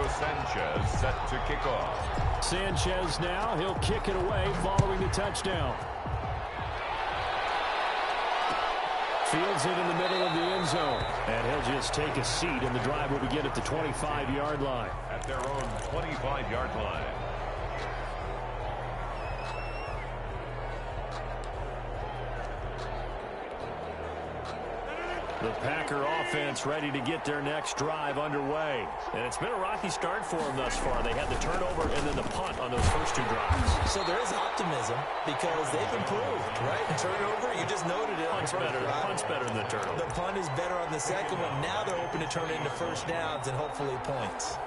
Sanchez set to kick off. Sanchez now, he'll kick it away following the touchdown. Fields it in the middle of the end zone. And he'll just take a seat, and the drive will begin at the 25-yard line. At their own 25-yard line. The Packer offense ready to get their next drive underway. And it's been a rocky start for them thus far. They had the turnover and then the punt on those first two drives. So there is optimism because they've improved, right? The turnover, you just noted it. Punt's better than the turnover. The punt is better on the second one. Now they're hoping to turn it into first downs and hopefully points.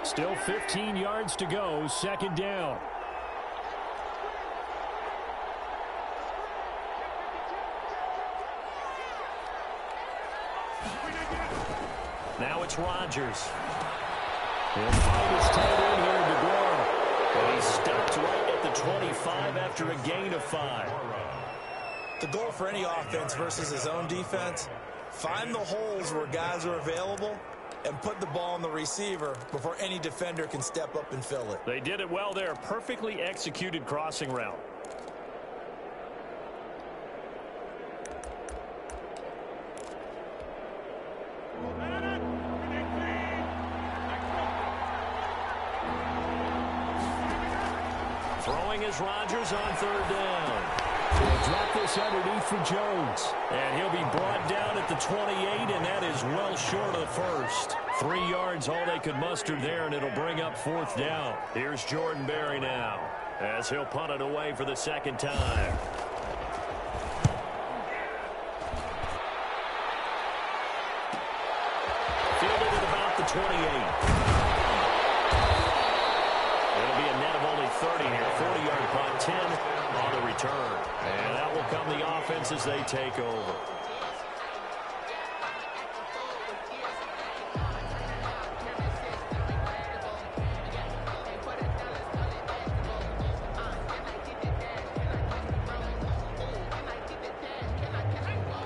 Still 15 yards to go, second down. Now it's Rodgers. He'll find his tight end here in the goal. And he's stopped right at the 25 after a gain of 5. The goal for any offense versus his own defense, find the holes where guys are available and put the ball on the receiver before any defender can step up and fill it. They did it well there. Perfectly executed crossing route. Throwing is Rodgers on third down. He'll drop this underneath for Jones. And he'll be brought down at the 28, and that is well short of the first. 3 yards all they could muster there, and it'll bring up fourth down. Here's Jordan Berry now, as he'll punt it away for the second time. Fielded at about the 28. It'll be a net of only 30 here. 40-yard punt, 10 on the return. And that will come the offense as they take over.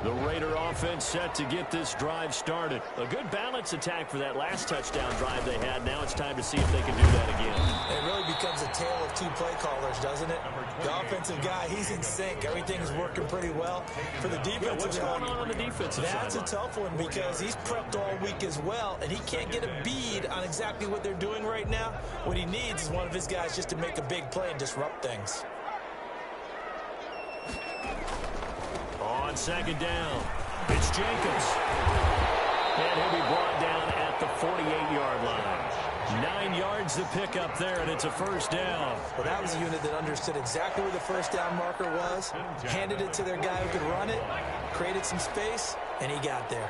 The Raider offense set to get this drive started. A good balance attack for that last touchdown drive they had. Now it's time to see if they can do that again. It really becomes a tale of two play callers, doesn't it? The offensive guy, he's in sync. Everything's working pretty well. For the defensive what's going on the defensive side? That's a tough one because he's prepped all week as well, and he can't get a bead on exactly what they're doing right now. What he needs is one of his guys just to make a big play and disrupt things. On second down, it's Jacobs. And he'll be brought down at the 48-yard line. 9 yards to pick up there, and it's a first down. Well, that was a unit that understood exactly where the first down marker was, handed it to their guy who could run it, created some space, and he got there.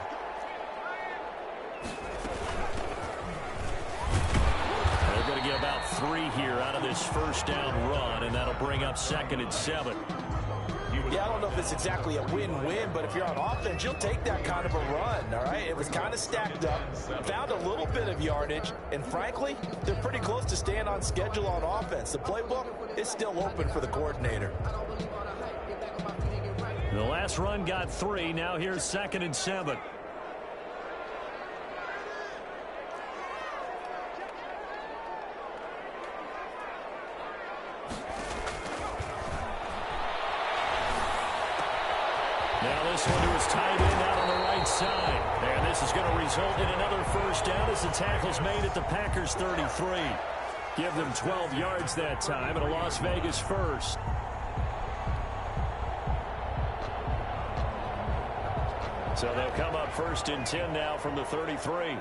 They're going to get about 3 here out of this first down run, and that'll bring up 2nd and 7. Yeah, I don't know if it's exactly a win-win, but if you're on offense, you'll take that kind of a run, all right? It was kind of stacked up, found a little bit of yardage, and frankly, they're pretty close to staying on schedule on offense. The playbook is still open for the coordinator. The last run got 3. Now here's 2nd and 7. Now this one to his tight end out on the right side. And this is going to result in another first down as the tackle's made at the Packers' 33. Give them 12 yards that time and a Las Vegas first. So they'll come up 1st and 10 now from the 33.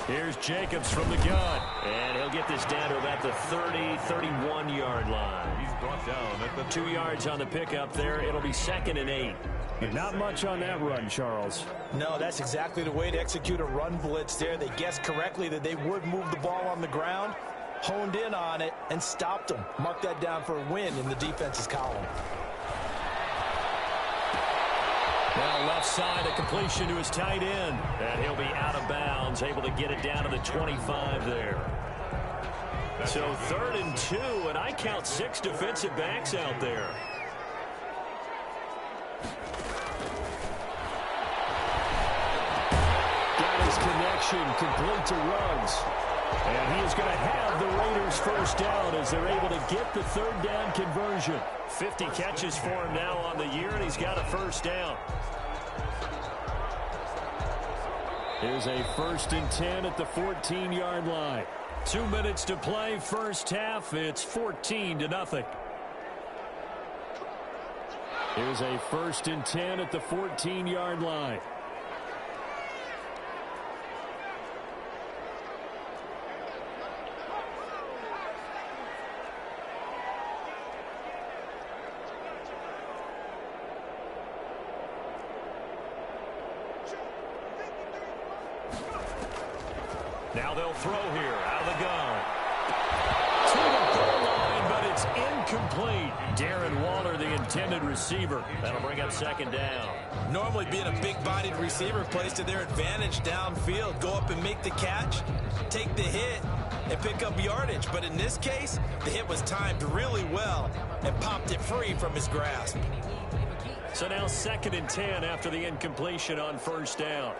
Here's Jacobs from the gun. And he'll get this down to about the 31-yard line. He's brought down at the 2 yards on the pickup there. It'll be 2nd and 8. Not much on that run, Charles. No, that's exactly the way to execute a run blitz there. They guessed correctly that they would move the ball on the ground, honed in on it, and stopped them. Mark that down for a win in the defense's column. Now left side, a completion to his tight end. And he'll be out of bounds, able to get it down to the 25 there. So 3rd and 2, and I count 6 defensive backs out there. action, complete to Ruggs. And he is going to have the Raiders first down as they're able to get the third down conversion. 50 catches for him now on the year, and he's got a first down. Here's a 1st and 10 at the 14-yard line. 2 minutes to play, first half. It's 14-0. Here's a 1st and 10 at the 14-yard line. Now they'll throw here out of the gun. To the goal line, but it's incomplete. Darren Waller, the intended receiver. That'll bring up 2nd down. Normally being a big-bodied receiver plays to their advantage downfield. Go up and make the catch, take the hit, and pick up yardage. But in this case, the hit was timed really well and popped it free from his grasp. So now 2nd and 10 after the incompletion on 1st down.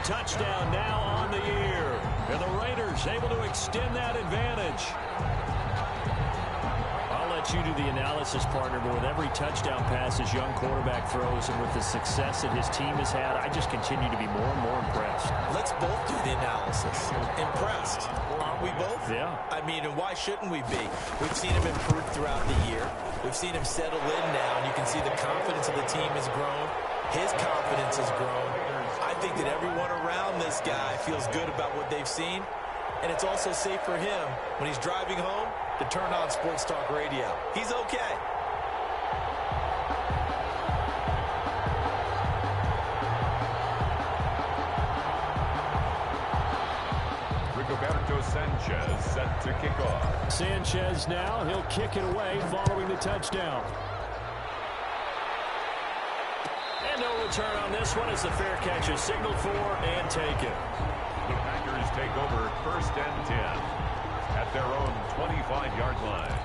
Touchdown now on the year. And the Raiders able to extend that advantage. I'll let you do the analysis, partner, but with every touchdown pass his young quarterback throws and with the success that his team has had, I just continue to be more and more impressed. Let's both do the analysis. Impressed. Aren't we both? Yeah. I mean, and why shouldn't we be? We've seen him improve throughout the year. We've seen him settle in now, and you can see the confidence of the team has grown. His confidence has grown. I think that everyone around this guy feels good about what they've seen, and it's also safe for him when he's driving home to turn on Sports Talk Radio. He's okay. Roberto Sanchez set to kick off. Sanchez now, he'll kick it away following the touchdown. And no return on this one as the fair catch is signaled for and taken. The Packers take over 1st and 10 at their own 25-yard line.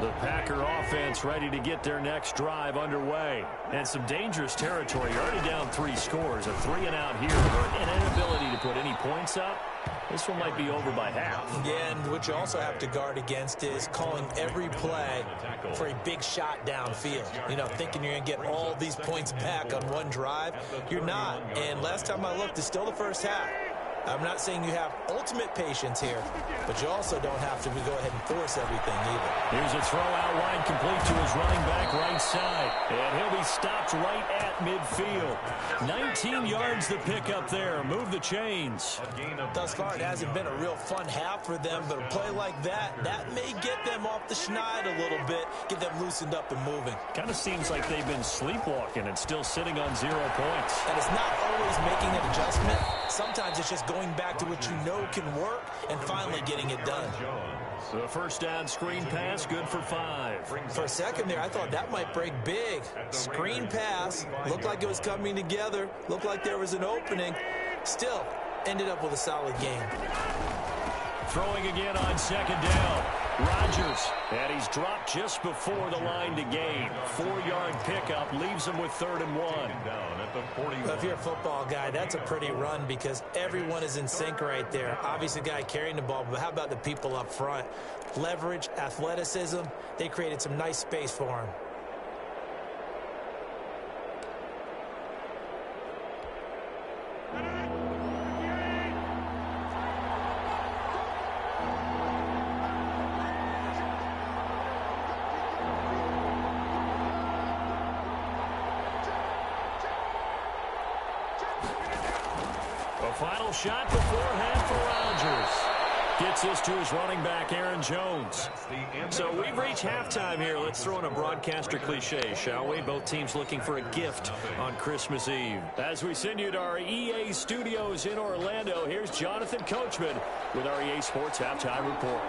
The Packer offense ready to get their next drive underway. And some dangerous territory. You're already down 3 scores. A 3-and-out here, but an inability to put any points up. This one might be over by half. Yeah, and what you also have to guard against is calling every play for a big shot downfield. You know, thinking you're going to get all these points back on one drive. You're not. And last time I looked, it's still the first half. I'm not saying you have ultimate patience here, but you also don't have to go ahead and force everything either. Here's a throw out wide complete to his running back right side. And he'll be stopped right at midfield. 19 yards the pick up there. Move the chains. Thus far, it hasn't been a real fun half for them, but a play like that may get them off the schneid a little bit, get them loosened up and moving. Kind of seems like they've been sleepwalking and still sitting on 0 points. And it's not always making an adjustment. Sometimes it's just going back to what you know can work and finally getting it done. The first down screen pass, good for 5. For a second there, I thought that might break big. Screen pass, looked like it was coming together, looked like there was an opening. Still, ended up with a solid game. Throwing again on 2nd down. Rodgers, and he's dropped just before the line to gain. 4-yard pickup leaves him with 3rd and 1. Well, if you're a football guy, that's a pretty run because everyone is in sync right there. Obviously, the guy carrying the ball, but how about the people up front? Leverage, athleticism, they created some nice space for him. Final shot beforehand for Rodgers. Gets this to his running back, Aaron Jones. So we've reached halftime here. Let's throw in a broadcaster cliche, shall we? Both teams looking for a gift on Christmas Eve. As we send you to our EA studios in Orlando, here's Jonathan Coachman with our EA Sports Halftime Report.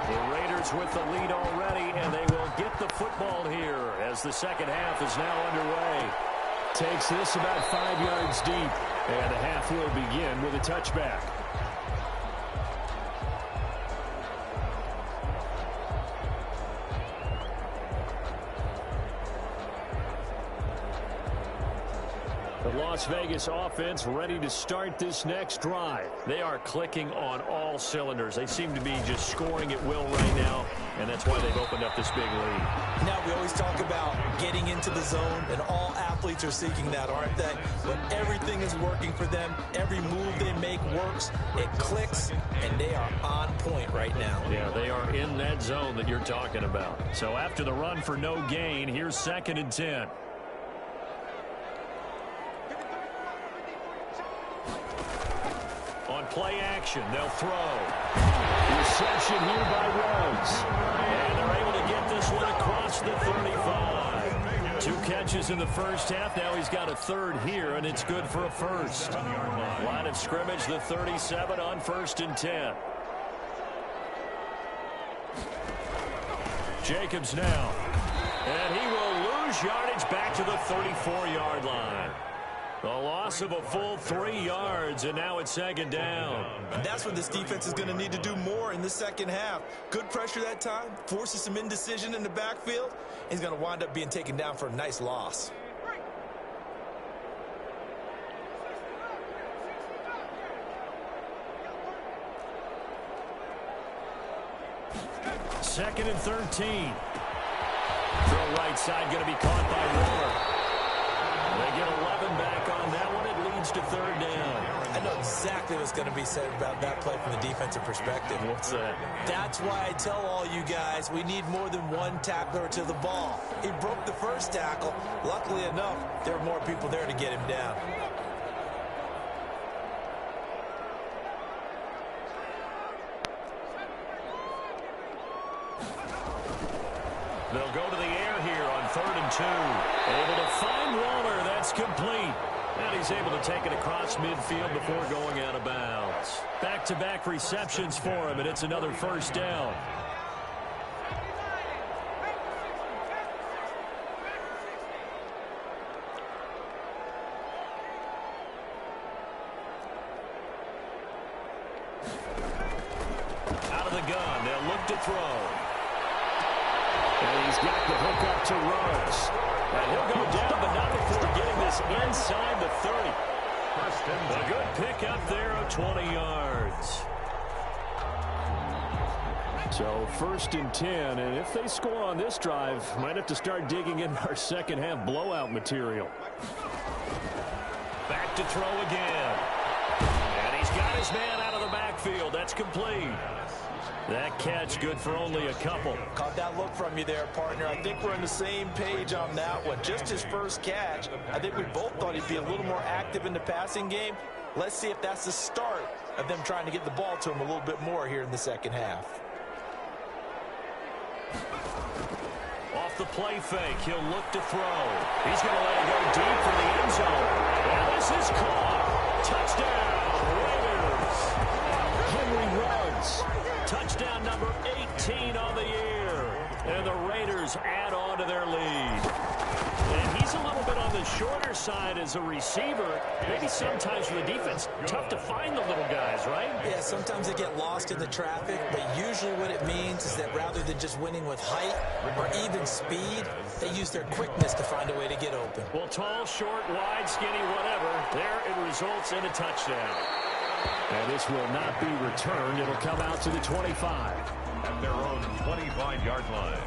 The Raiders with the lead already, and they will get the football here as the second half is now underway. Takes this about 5 yards deep, and the half will begin with a touchback. The Las Vegas offense ready to start this next drive. They are clicking on all cylinders. They seem to be just scoring at will right now, and that's why they've opened up this big lead. Now, we always talk about getting into the zone, and all athletes are seeking that, aren't they? But everything is working for them. Every move they make works. It clicks, and they are on point right now. Yeah, they are in that zone that you're talking about. So after the run for no gain, here's 2nd and 10. On play action, they'll throw. Reception here by Rhodes. And they're able to get this one across the 35. 2 catches in the first half. Now he's got a third here, and it's good for a first. Line of scrimmage, the 37 on 1st and 10. Jacobs now. And he will lose yardage back to the 34-yard line. The loss of a full 3 yards, and now it's 2nd down. And that's what this defense is going to need to do more in the second half. Good pressure that time, forces some indecision in the backfield. He's going to wind up being taken down for a nice loss. Second and 13. Throw right side, going to be caught by Waller. They get 11 back on that one. It leads to 3rd down. I know exactly what's going to be said about that play from the defensive perspective. What's that? That's why I tell all you guys we need more than one tackler to the ball. He broke the first tackle. Luckily enough, there were more people there to get him down. They'll go to the air here on 3rd and 2. Able to find Waller. That's complete. And he's able to take it across midfield before going out of bounds. Back-to-back receptions for him, and it's another 1st down. Out of the gun. They'll look to throw. And he's got the hook up to Rhodes. And he'll go down, but not before getting this inside the 30. A good pick up there of 20 yards. So 1st and 10, and if they score on this drive, might have to start digging in our second half blowout material. Back to throw again. And he's got his man out of the backfield. That's complete. That catch good for only a couple. Caught that look from you there, partner. I think we're on the same page on that one. Just his first catch. I think we both thought he'd be a little more active in the passing game. Let's see if that's the start of them trying to get the ball to him a little bit more here in the second half. Off the play fake, he'll look to throw. He's going to let it go deep for the end zone. And this is caught. Touchdown, Raiders. Henry Ruggs. Touchdown number 18 on the year. And the Raiders add on to their lead. And he's a little bit on the shorter side as a receiver. Maybe sometimes for the defense, tough to find the little guys, right? Yeah, sometimes they get lost in the traffic, but usually what it means is that rather than just winning with height or even speed, they use their quickness to find a way to get open. Well, tall, short, wide, skinny, whatever, there it results in a touchdown. And this will not be returned. It'll come out to the 25. At their own 25-yard line.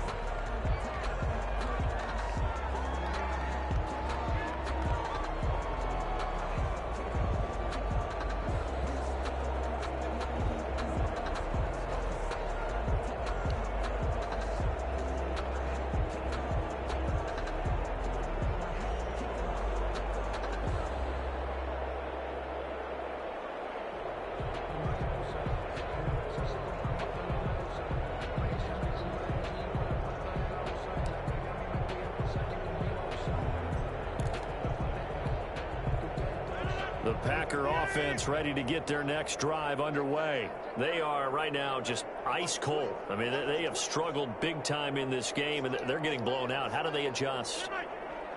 The Packer offense ready to get their next drive underway. They are right now just ice cold. I mean, they have struggled big time in this game, and they're getting blown out. How do they adjust?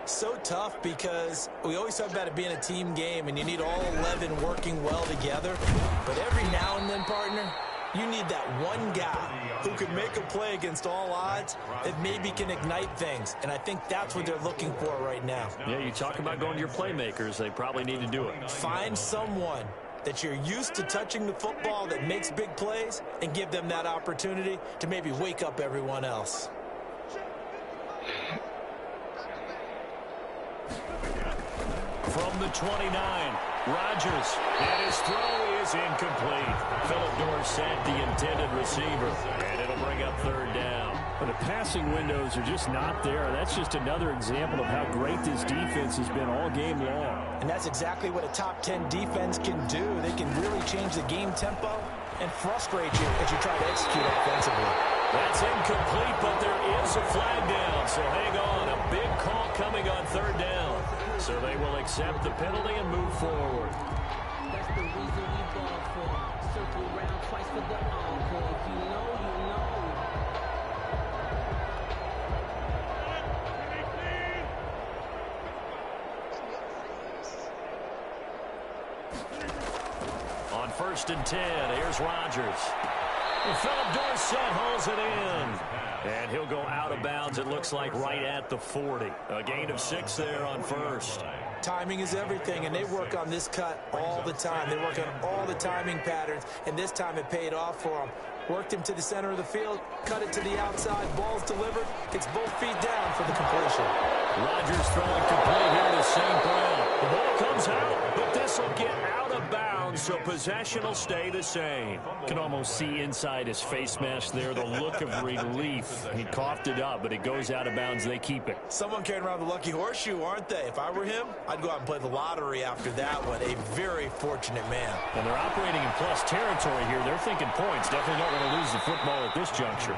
So tough because we always talk about it being a team game, and you need all 11 working well together. But every now and then, partner, you need that one guy who can make a play against all odds that maybe can ignite things. And I think that's what they're looking for right now. Yeah, you talk about going to your playmakers. They probably need to do it. Find someone that you're used to touching the football that makes big plays and give them that opportunity to maybe wake up everyone else. From the 29, Rodgers, and his throw is incomplete. Philip Dorsett, the intended receiver, and it'll bring up third down. But the passing windows are just not there. That's just another example of how great this defense has been all game long. And that's exactly what a top 10 defense can do. They can really change the game tempo and frustrate you as you try to execute offensively. That's incomplete, but there is a flag down. So hang on, a big call coming on third down. So they will accept the penalty and move forward. That's the reason we ball for. Circle around twice for the encore. If you know, you know. On 1st and 10, here's Rodgers. And Philip Dorsett holds it in. And he'll go out of bounds, it looks like, right at the 40. A gain of 6 there on first. Timing is everything, and they work on this cut all the time. They work on all the timing patterns, and this time it paid off for them. Worked him to the center of the field, cut it to the outside, ball's delivered, gets both feet down for the completion. Rodgers throwing complete here to St. Brown. The ball comes out, but this will get out of bounds, so possession will stay the same. Can almost see inside his face mask there, the look of relief. He coughed it up, but it goes out of bounds. They keep it. Someone carrying around the lucky horseshoe, aren't they? If I were him, I'd go out and play the lottery after that one. A very fortunate man. And they're operating in plus territory here. They're thinking points. Definitely don't want to lose the football at this juncture.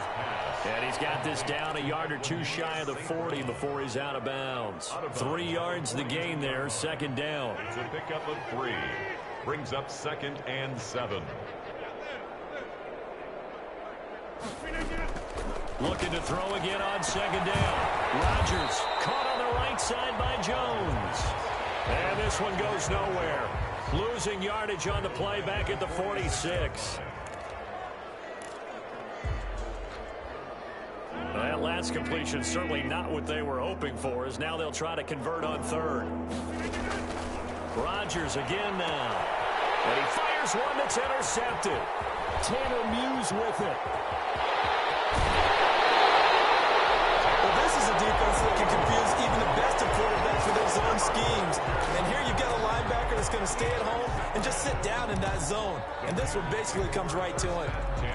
And he's got this down a yard or two shy of the 40 before he's out of bounds. 3 yards the gain there, 2nd down. It's a pickup of 3. Brings up 2nd and 7. Looking to throw again on 2nd down. Rodgers caught on the right side by Jones. And this one goes nowhere. Losing yardage on the play back at the 46. That last completion certainly not what they were hoping for, as now they'll try to convert on 3rd. Rodgers again now. And he fires one that's intercepted. Tanner Muse with it. Well, this is a defense that can confuse even the best of quarterbacks with their zone schemes. And here you've got a linebacker that's going to stay at home and just sit down in that zone. And this one basically comes right to him. 10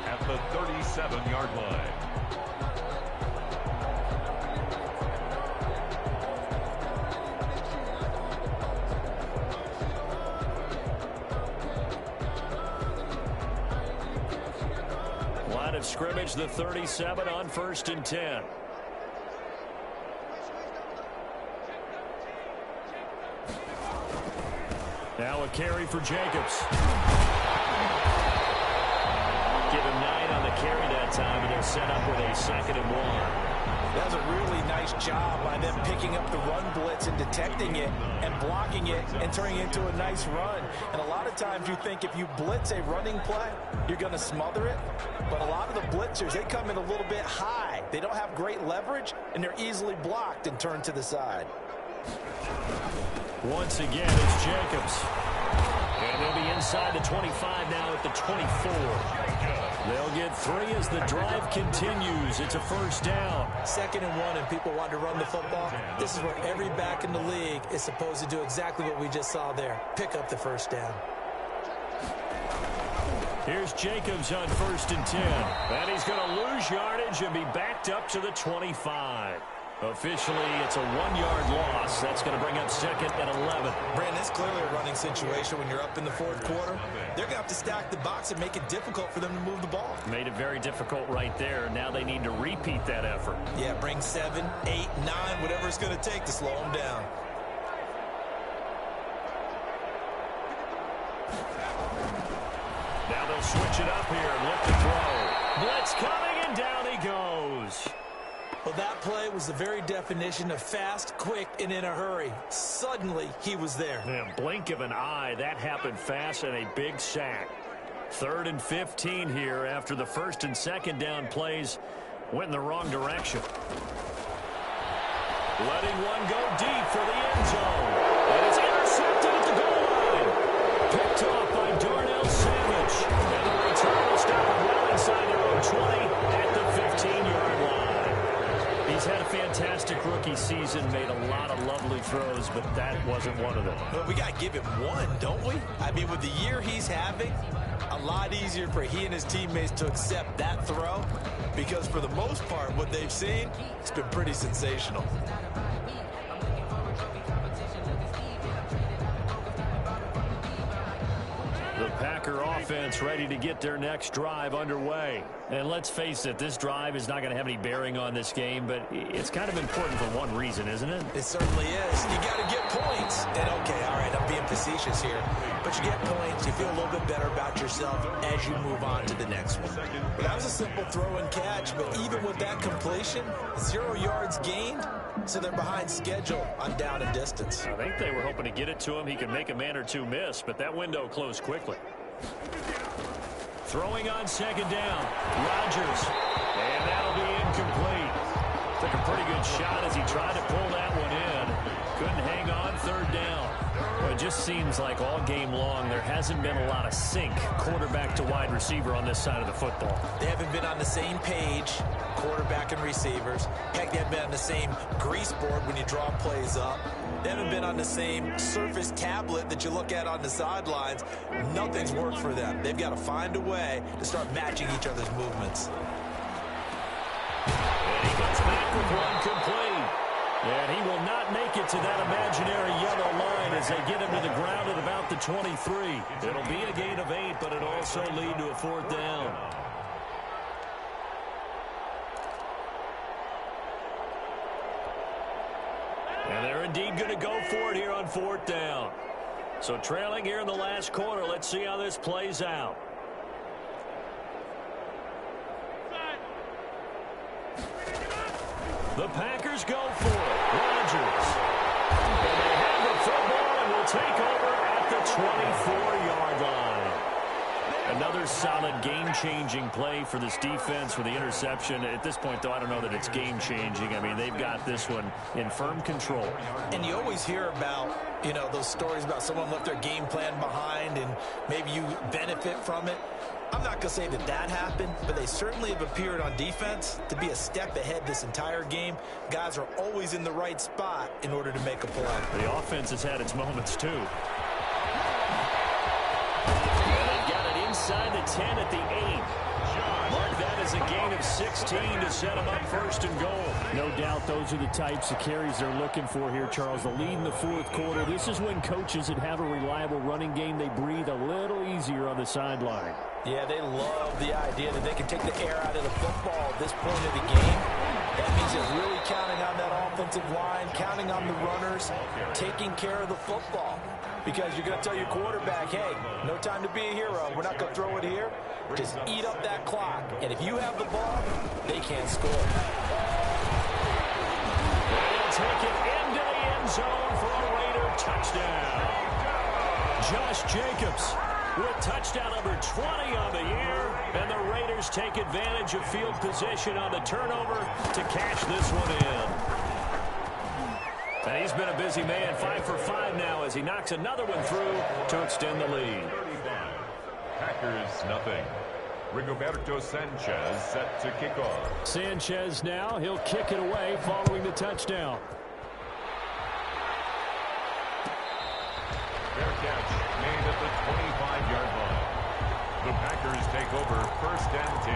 at the 37-yard line. Line of scrimmage, the 37 on 1st and 10. Now a carry for Jacobs. Give him 9 on the carry that time, and they'll set up with a 2nd and 1. That was a really nice job by them picking up the run blitz and detecting it and blocking it and turning it into a nice run. And a lot of times you think if you blitz a running play, you're going to smother it. But a lot of the blitzers, they come in a little bit high. They don't have great leverage, and they're easily blocked and turned to the side. Once again, it's Jacobs. And they'll be inside the 25 now at the 24. They'll get 3 as the drive continues. It's a 1st down. 2nd and 1, and people want to run the football. This is where every back in the league is supposed to do exactly what we just saw there. Pick up the 1st down. Here's Jacobs on 1st and 10. And he's going to lose yardage and be backed up to the 25. Officially, it's a 1-yard loss. That's going to bring up 2nd and 11. Brandon, it's clearly a running situation when you're up in the 4th quarter. They're going to have to stack the box and make it difficult for them to move the ball. Made it very difficult right there. Now they need to repeat that effort. Yeah, bring 7, 8, 9, whatever it's going to take to slow them down. They'll switch it up here and look to throw. Blitz coming, and down he goes. Well, that play was the very definition of fast, quick, and in a hurry. Suddenly, he was there. Yeah, blink of an eye. That happened fast, and a big sack. 3rd and 15 here after the 1st and 2nd down plays went in the wrong direction. Letting one go deep for the end zone. And it's intercepted at the goal line. Picked off by Darnell Savage. And the return will stop it well inside their own 20 at the 15-yard line. He's had a fantastic rookie season, made a lot of lovely throws, but that wasn't one of them. Well, we got to give him one, don't we? I mean, with the year he's having, a lot easier for he and his teammates to accept that throw, because for the most part, what they've seen, it's been pretty sensational. The Packer offense ready to get their next drive underway. And let's face it, this drive is not going to have any bearing on this game, but it's kind of important for one reason, isn't it? It certainly is. You got to get points. And okay, all right, I'm being facetious here, but you get points, you feel a little bit better about yourself as you move on to the next one. But that was a simple throw and catch, but even with that completion, 0 yards gained, so they're behind schedule on down and distance. I think they were hoping to get it to him. He could make a man or two miss, but that window closed quickly. Throwing on 2nd down. Rodgers. And that'll be incomplete. Took a pretty good shot as he tried to pull that one in. Couldn't hang on 3rd down. Well, it just seems like all game long there hasn't been a lot of sync quarterback to wide receiver on this side of the football. They haven't been on the same page, quarterback and receivers. Heck, they haven't been on the same grease board when you draw plays up. They haven't been on the same surface tablet that you look at on the sidelines. Nothing's worked for them. They've got to find a way to start matching each other's movements. And he goes back with one complete. And he will not make it to that imaginary yellow line as they get him to the ground at about the 23. It'll be a gain of 8, but it'll also lead to a 4th down. And they're indeed going to go for it here on 4th down. So trailing here in the last quarter, let's see how this plays out. The Packers go for it. Rodgers. And they have the football and will take over at the 24-yard line. Another solid game-changing play for this defense with the interception. At this point, though, I don't know that it's game-changing. I mean, they've got this one in firm control. And you always hear about, you know, those stories about someone left their game plan behind and maybe you benefit from it. I'm not going to say that that happened, but they certainly have appeared on defense to be a step ahead this entire game. Guys are always in the right spot in order to make a play. The offense has had its moments, too. Inside the 10 at the 8. Mark that as a gain of 16 to set them up 1st and goal. No doubt those are the types of carries they're looking for here, Charles. The lead in the 4th quarter. This is when coaches that have a reliable running game, they breathe a little easier on the sideline. Yeah, they love the idea that they can take the air out of the football at this point of the game. That means they're really counting on that offensive line, counting on the runners, taking care of the football. Because you're going to tell your quarterback, hey, no time to be a hero. We're not going to throw it here. Just eat up that clock. And if you have the ball, they can't score. They'll take it into the end zone for a Raider touchdown. Josh Jacobs with touchdown number 20 on the year. And the Raiders take advantage of field position on the turnover to cash this one in. And he's been a busy man, 5 for 5 now as he knocks another one through to extend the lead. Packers nothing. Rigoberto Sanchez set to kick off. Sanchez now, he'll kick it away following the touchdown. Fair catch made at the 25-yard line. The Packers take over 1st and 10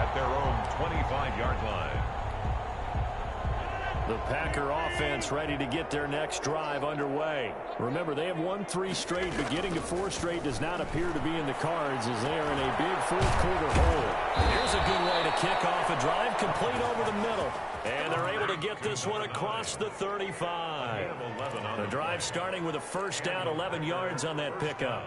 at their own 25-yard line. The Packer offense ready to get their next drive underway. Remember, they have won 3 straight, but getting to 4 straight does not appear to be in the cards as they are in a big 4th quarter hole. Here's a good way to kick off a drive, complete over the middle. And they're able to get this one across the 35. The drive starting with a 1st down, 11 yards on that pickup.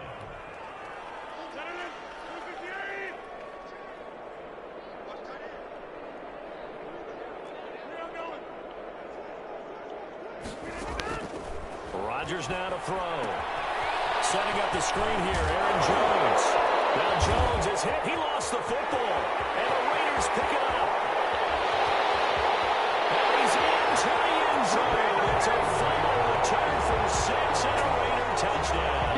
Rodgers now to throw. Setting up the screen here, Aaron Jones. Now Jones is hit. He lost the football. And the Raiders pick it up. And he's into the end zone. It's a final return from 6 and a Raider touchdown.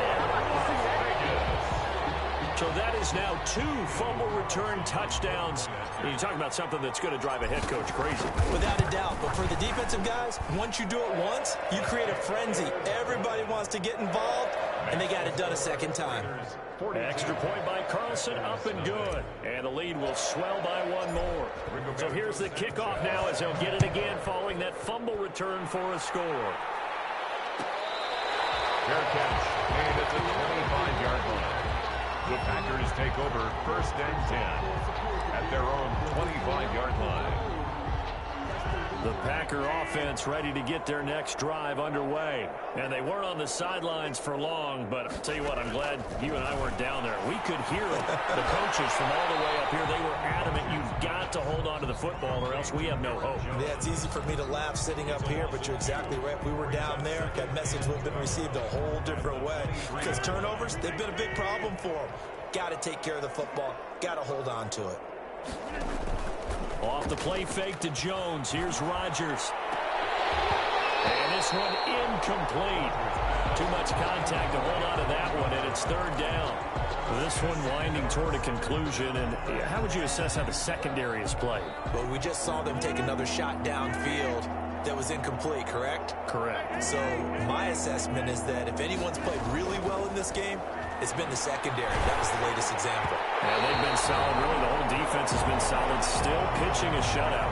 So that is now 2 fumble return touchdowns. And you talk about something that's going to drive a head coach crazy. Without a doubt. But for the defensive guys, once you do it once, you create a frenzy. Everybody wants to get involved, and they got it done a second time. Extra point by Carlson, up and good. And the lead will swell by 1 more. So here's the kickoff now as they'll get it again following that fumble return for a score. Fair catch made at the 25-yard line. The Packers take over 1st and 10 at their own 25-yard line. The Packer offense ready to get their next drive underway. And they weren't on the sidelines for long, but I'll tell you what, I'm glad you and I weren't down there. We could hear them. The coaches from all the way up here, they were adamant, you've got to hold on to the football or else we have no hope. Yeah, it's easy for me to laugh sitting up here, but you're exactly right. We were down there. That message would have been received a whole different way. Because turnovers, they've been a big problem for them. Got to take care of the football. Got to hold on to it. Off the play fake to Jones. Here's Rodgers. And this one incomplete. Too much contact to hold on to that one, and it's 3rd down. This one winding toward a conclusion. And how would you assess how the secondary has played? Well, we just saw them take another shot downfield that was incomplete, correct? Correct. So my assessment is that if anyone's played really well in this game, it's been the secondary. That was the latest example. Yeah, they've been solid. Really, the whole defense has been solid. Still pitching a shutout.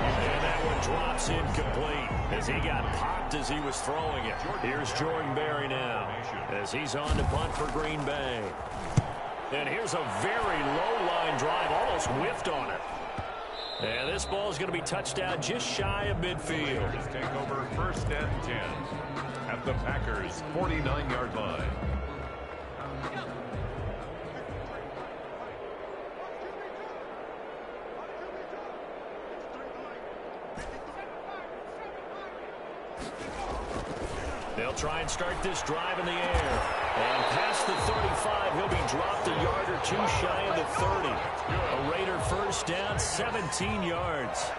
And that one drops incomplete as he got popped as he was throwing it. Here's Jordan Berry now as he's on to punt for Green Bay. And here's a very low-line drive, almost whiffed on it. And this ball is going to be touched out just shy of midfield. Just take over 1st and 10 at the Packers' 49-yard line. They'll try and start this drive in the air. And past the 35, he'll be dropped a yard or 2 shy of the 30. A Raider 1st down, 17 yards.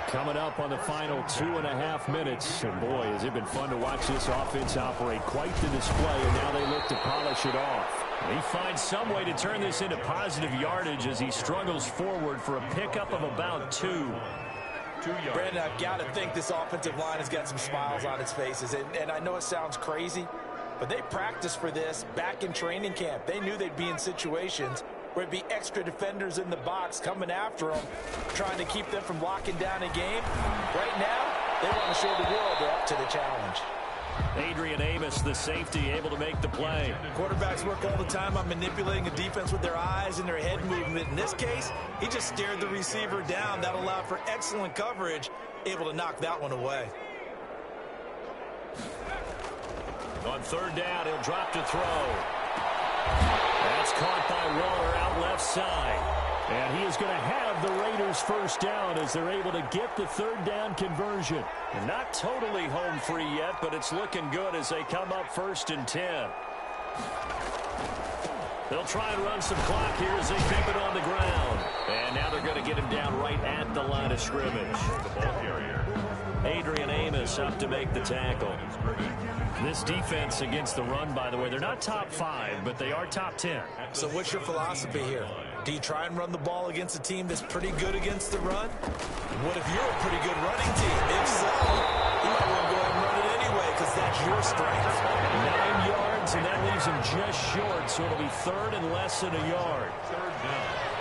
Coming up on the final 2.5 minutes. And boy, has it been fun to watch this offense operate. Quite the display, and now they look to polish it off. He finds some way to turn this into positive yardage as he struggles forward for a pickup of about 2. Brandon, I've got to think this offensive line has got some smiles on its faces. And I know it sounds crazy, but they practiced for this back in training camp. They knew they'd be in situations where it'd be extra defenders in the box coming after them, trying to keep them from locking down a game. Right now, they want to show the world they're up to the challenge. Adrian Amos, the safety, able to make the play. Quarterbacks work all the time on manipulating a defense with their eyes and their head movement. In this case, he just stared the receiver down. That allowed for excellent coverage, able to knock that one away. On 3rd down, he'll drop to throw. That's caught by Waller out left side. And he is going to have the Raiders 1st down as they're able to get the 3rd down conversion. Not totally home free yet, but it's looking good as they come up 1st and 10. They'll try and run some clock here as they keep it on the ground. And now they're going to get him down right at the line of scrimmage. The ball carrier. Adrian Amos up to make the tackle. This defense against the run, by the way, they're not top 5, but they are top 10. So what's your philosophy here? Do you try and run the ball against a team that's pretty good against the run? What if you're a pretty good running team? If so, you might want to go ahead and run it anyway because that's your strength. 9 yards, and that leaves him just short, so it'll be 3rd and less than a yard. 3rd down.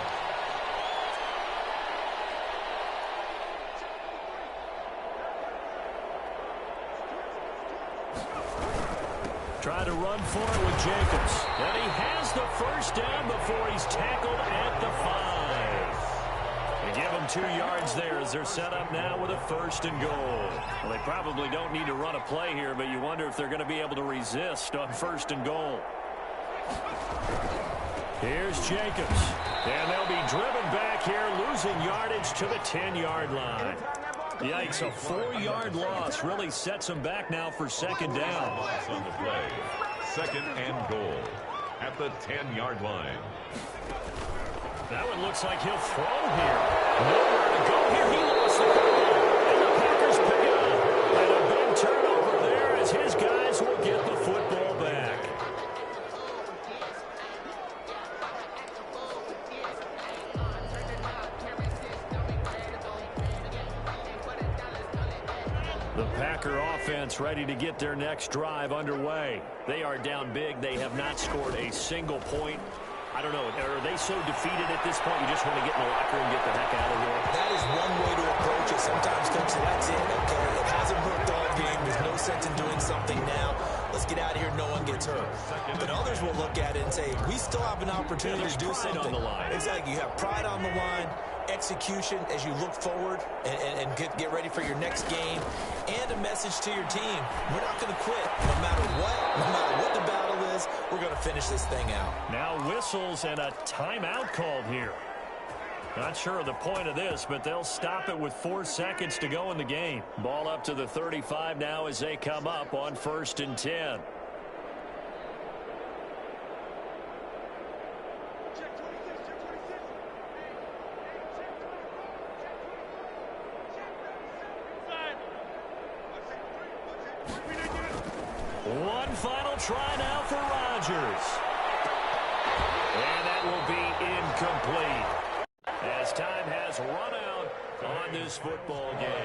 Try to run for it with Jacobs. And he has the 1st down before he's tackled at the 5. They give him 2 yards there as they're set up now with a 1st and goal. Well, they probably don't need to run a play here, but you wonder if they're going to be able to resist on 1st and goal. Here's Jacobs. And they'll be driven back here, losing yardage to the 10-yard line. Yikes, a 4-yard loss really sets them back now for second down. On the play. Second and goal at the 10-yard line. That one looks like he'll throw here. Nowhere to go here. He lost the football. And the Packers pick it up. And a big turnover there as his guys will get the football back. The Packer offense ready to get their next drive underway. They are down big. They have not scored a single point. I don't know. Are they so defeated at this point you just want to get in the locker room and get the heck out of here? That is one way to approach it. Sometimes, Coach, that's it. Okay, it hasn't worked all game. There's no sense in doing something now. Let's get out of here. No one gets hurt. But others will look at it and say, we still have an opportunity to do something. On the line. Exactly. You have pride on the line, execution as you look forward and get ready for your next game, and a message to your team. We're not going to quit no matter what the battle is. We're going to finish this thing out. Now whistles and a timeout called here. Not sure of the point of this, but they'll stop it with 4 seconds to go in the game. Ball up to the 35 now as they come up on 1st and 10. One final try now for Rodgers. And that will be incomplete as time has run out on this football game.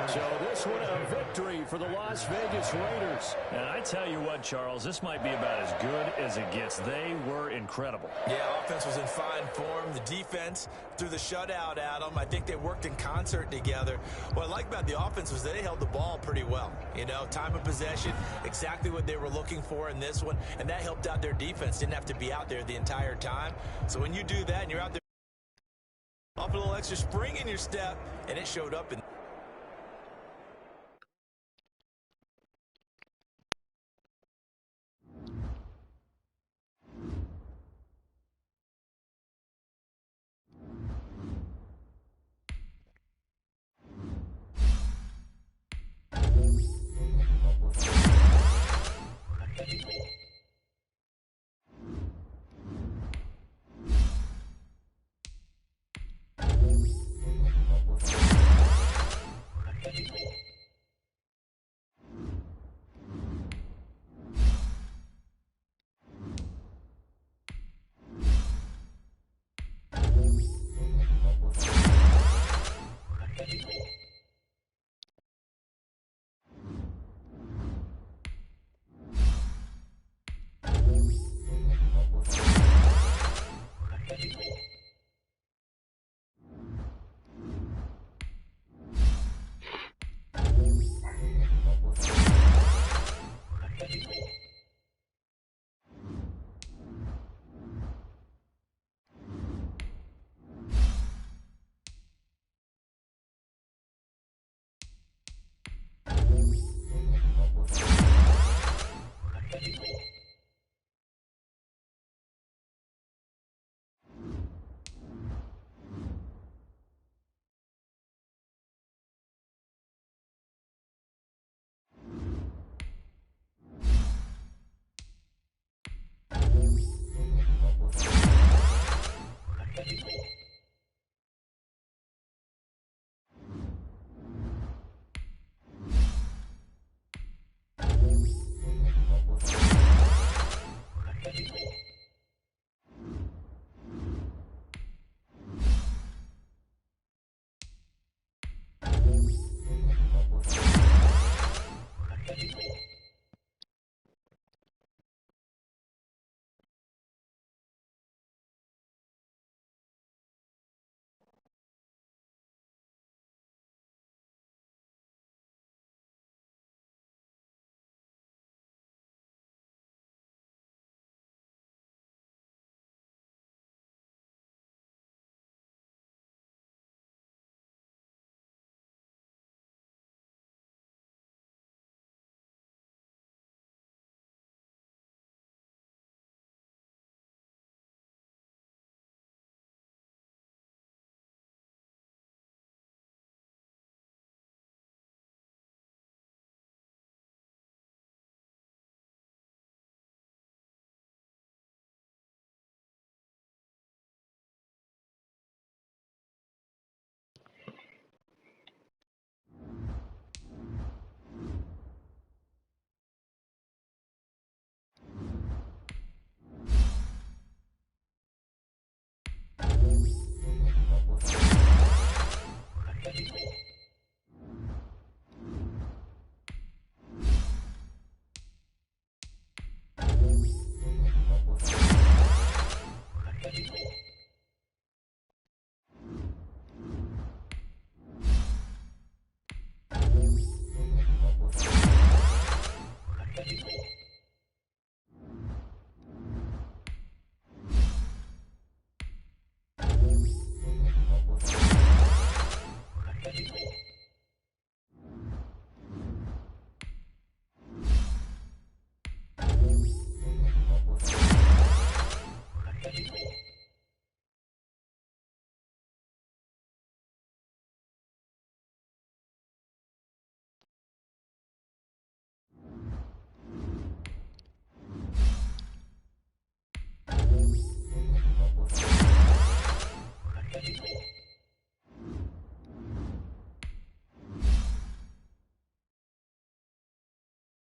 So this one a victory for the Las Vegas Raiders. And I tell you what, Charles, this might be about as good as it gets. They were incredible. Yeah, offense was in fine form. The defense threw the shutout at them. I think they worked in concert together. What I like about the offense was they held the ball pretty well. You know, time of possession, exactly what they were looking for in this one, and that helped out their defense. Didn't have to be out there the entire time. So when you do that and you're out there, off a little extra spring in your step, and it showed up in